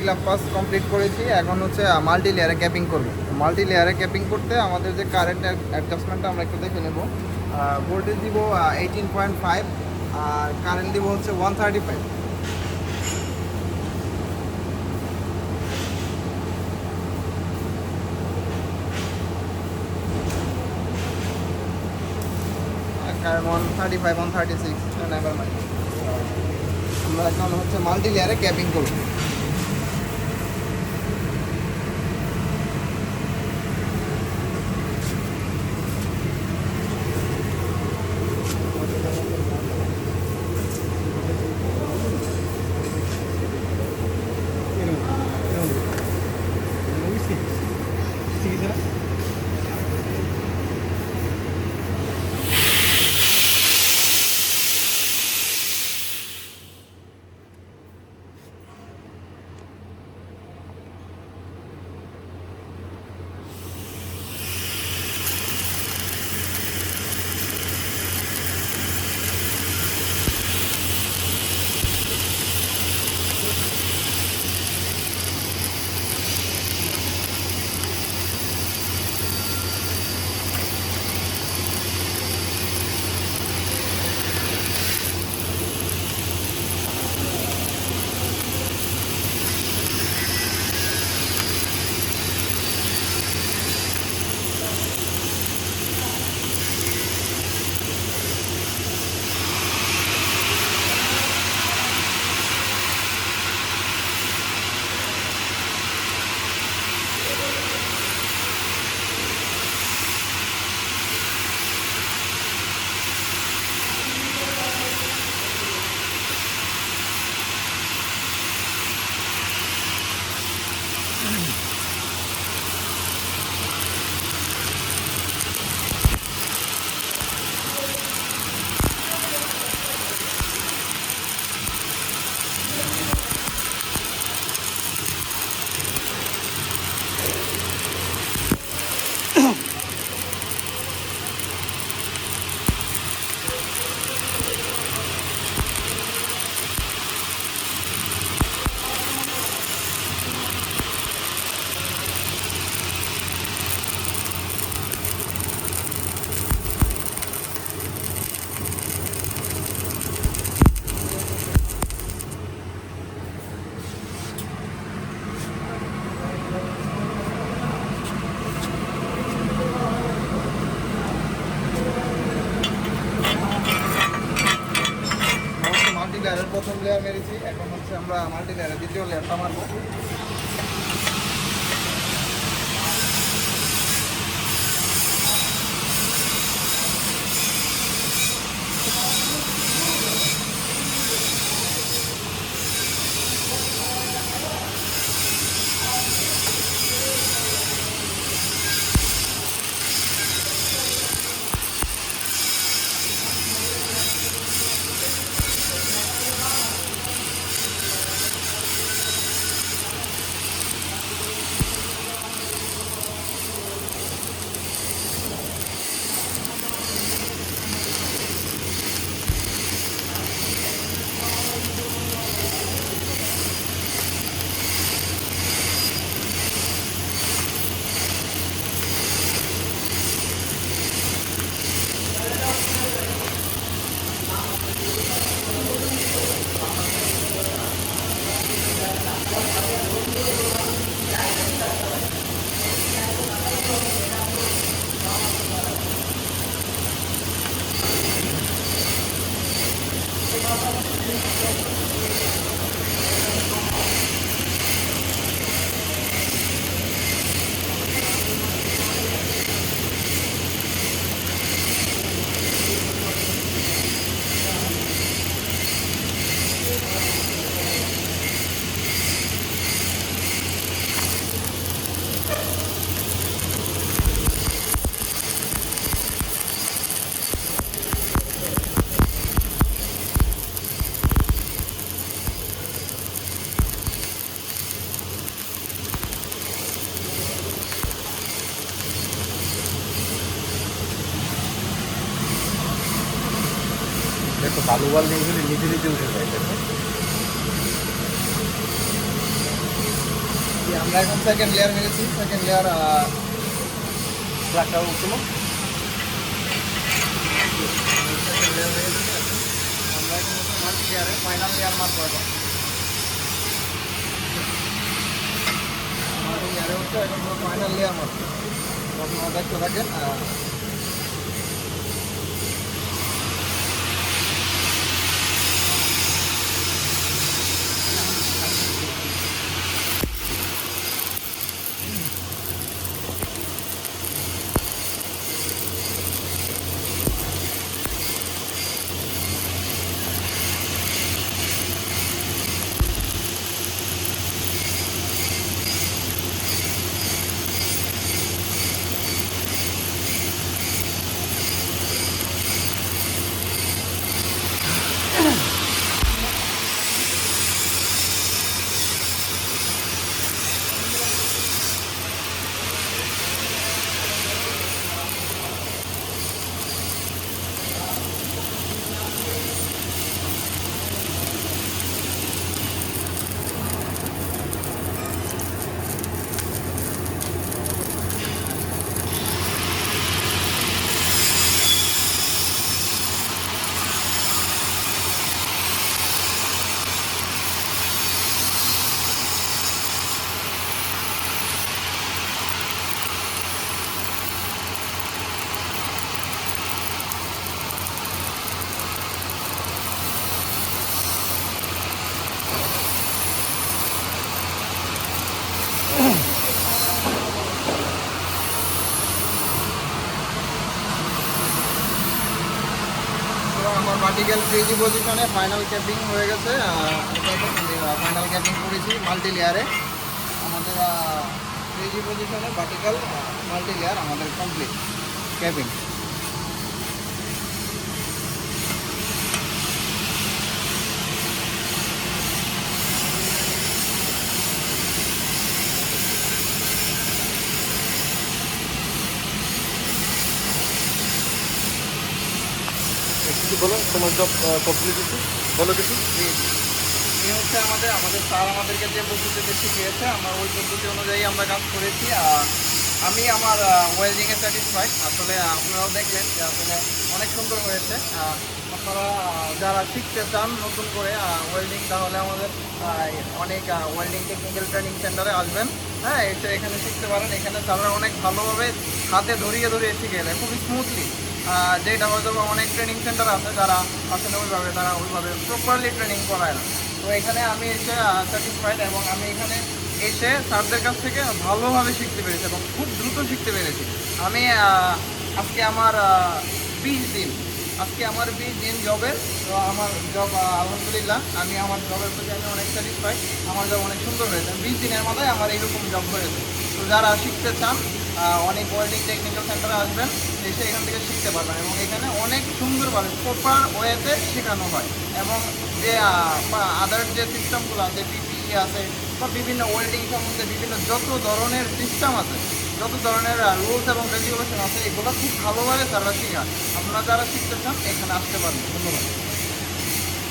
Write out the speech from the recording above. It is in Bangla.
গ্লাভ পাস কমপ্লিট করেছি, এখন হচ্ছে মাল্টি লেয়ারে ক্যাপিং করব। মাল্টি লেয়ারে ক্যাপিং করতে আমাদের যে কারেন্ট অ্যাডজাস্টমেন্টটা আমরা একটু দেখে নেব। ভোল্টেজ দিব 18.5 আর কারেন্ট দিব হচ্ছে 135। Current 135 136 never mind. আমরা এখন হচ্ছে মাল্টি লেয়ারে ক্যাপিং করব। প্রথম লেয়ার মেরেছি, এখন হচ্ছে আমরা মাল্টি লেয়ারের দ্বিতীয় লেয়ারটা মারবো। দেখো বালু বাল দিয়ে নিজে নিজে উঠে যায়। দেখো আমরা এখন সেকেন্ড লেয়ার মেরেছি, সেকেন্ড লেয়ার ব্ল্যাকটা উঠলো, সেকেন্ড লেয়ার হয়ে গেছে। আমরা এখন মাল্টি লেয়ারে ফাইনাল লেয়ার মারবো। এখন মাল্টি লেয়ারে হচ্ছে এখন ফাইনাল লেয়ার মারবো। আপনারা দেখতে থাকেন। আমার ভার্টিক্যাল 3G পজিশনে ফাইনাল ক্যাপিং হয়ে গেছে। ফাইনাল ক্যাপিং করেছি মাল্টি লেয়ারে। আমাদের 3G পজিশনে ভার্টিক্যাল মাল্টি লেয়ার আমাদের কমপ্লিট ক্যাপিং। কিছু বলো, তোমার জব কমপ্লিট হচ্ছে, বলো কিছু। এই হচ্ছে আমাদের স্যার আমাদেরকে যে পদ্ধতিতে শিখিয়েছে, আমরা ওই পদ্ধতি অনুযায়ী আমরা কাজ করেছি। আমি আমার ওয়েল্ডিংয়ে স্যাটিসফাইড। আসলে আপনারাও দেখলেন যে আসলে অনেক সুন্দর হয়েছে। আপনারা যারা শিখতে চান নতুন করে ওয়েল্ডিং, তাহলে আমাদের অনেক ওয়েল্ডিং টেকনিক্যাল ট্রেনিং সেন্টারে আসবেন। হ্যাঁ, এসে এখানে শিখতে পারেন। এখানে তারা অনেক ভালোভাবে হাতে ধরিয়ে ধরিয়ে শিখিয়ে দেয়, খুবই স্মুথলি। যেটা হয়তো অনেক ট্রেনিং সেন্টার আছে যারা আসলে ওইভাবে প্রপারলি ট্রেনিং করায় না। তো এখানে আমি এসে স্যাটিসফাইড, এবং আমি এখানে এসে স্যারদের কাছ থেকে ভালোভাবে শিখতে পেরেছি এবং খুব দ্রুত শিখতে পেরেছি। আমি আজকে আমার 20 দিন, আজকে আমার 20 দিন জবের। তো আমার জব আলহামদুলিল্লাহ, আমি আমার জবের প্রতি আমি অনেক স্যাটিসফাইড। আমার জব অনেক সুন্দর হয়েছে। 20 দিনের মাথায় আমার এইরকম জব হয়েছে। তো যারা শিখতে চান অনেক ওয়েল্ডিং টেকনিক্যাল সেন্টারে আসবেন, এসে এখান থেকে শিখতে পারবেন। এবং এখানে অনেক সুন্দরভাবে প্রপার ওয়েতে শেখানো হয়। এবং যে আদার যে সিস্টেমগুলো আছে, পিপিই আছে বা বিভিন্ন ওয়েল্ডিং সম্বন্ধে বিভিন্ন যত ধরনের সিস্টেম আছে, যত ধরনের রুলস এবং রেগুলেশন আছে, এগুলো খুব ভালোভাবে তারা শেখায়। আপনারা যারা শিখতে চান এখানে আসতে পারেন। ধন্যবাদ।